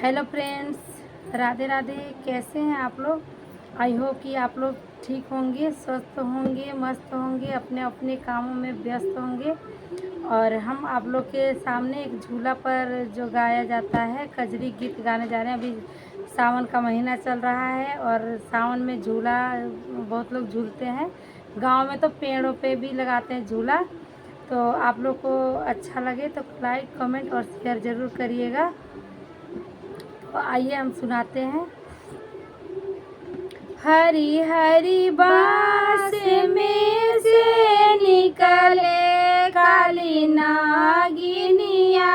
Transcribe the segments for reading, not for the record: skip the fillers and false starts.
Hello friends, Radhe Radhe. कैसे हैं आप लोग? आई होप कि आप लोग ठीक होंगे, स्वस्थ होंगे, मस्त होंगे, अपने अपने कामों में व्यस्त होंगे। और हम आप लोग के सामने एक झूला पर जो गाया जाता है कजरी गीत गाने जा रहे हैं। अभी सावन का महीना चल रहा है और सावन में झूला बहुत लोग झूलते हैं। गांव में तो पेड़ों पे भी लगाते हैं झूला। तो आप लोग को अच्छा लगे तो लाइक कमेंट और शेयर ज़रूर करिएगा। तो आइए हम सुनाते हैं। हरी हरी बांस में से निकले काली नागिनिया,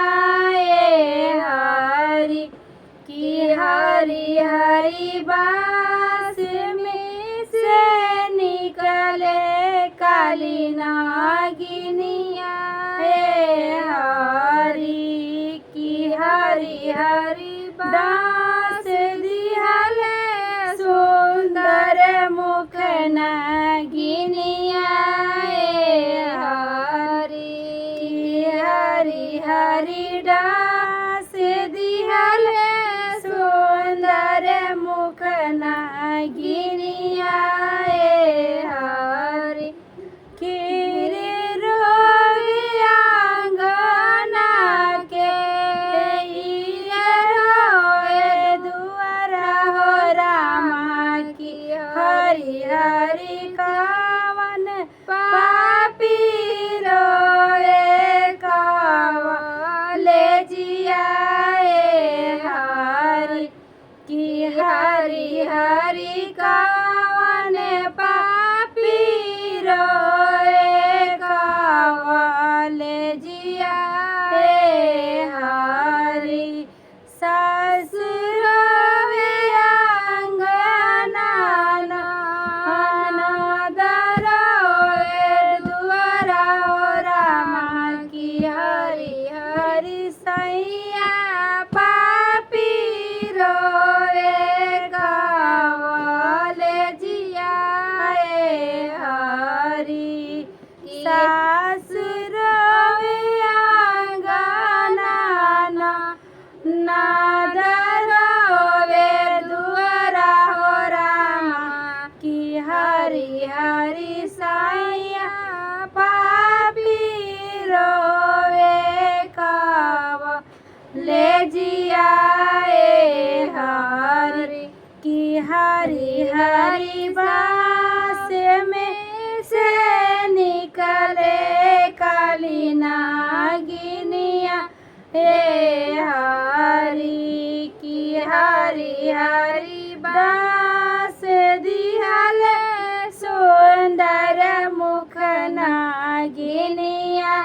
हरी की हरी हरी बांस में से निकले काली नागिनिया, हरी की हरी हरी दास दिहल सुंदर मुख नागिनिया, हरी हरी हरी दास दिहल सुंदर मुख नागिनिया, हरी हरि कावन पापी रोए कावले जियाए, हरि की हरि हरि कावन पापी रोए कावले जियाए, हरि ससुर सास रोवे आंगना नाद रोवे दुआरा हो रामा की हरी हरी सैया पापी रोवे कावले जियाए, हरी की हरी हरी बांस में से निकले काली नागिनिया, हरी की हरी हरी बांस दिहल सुंदर मुख नागिनिया,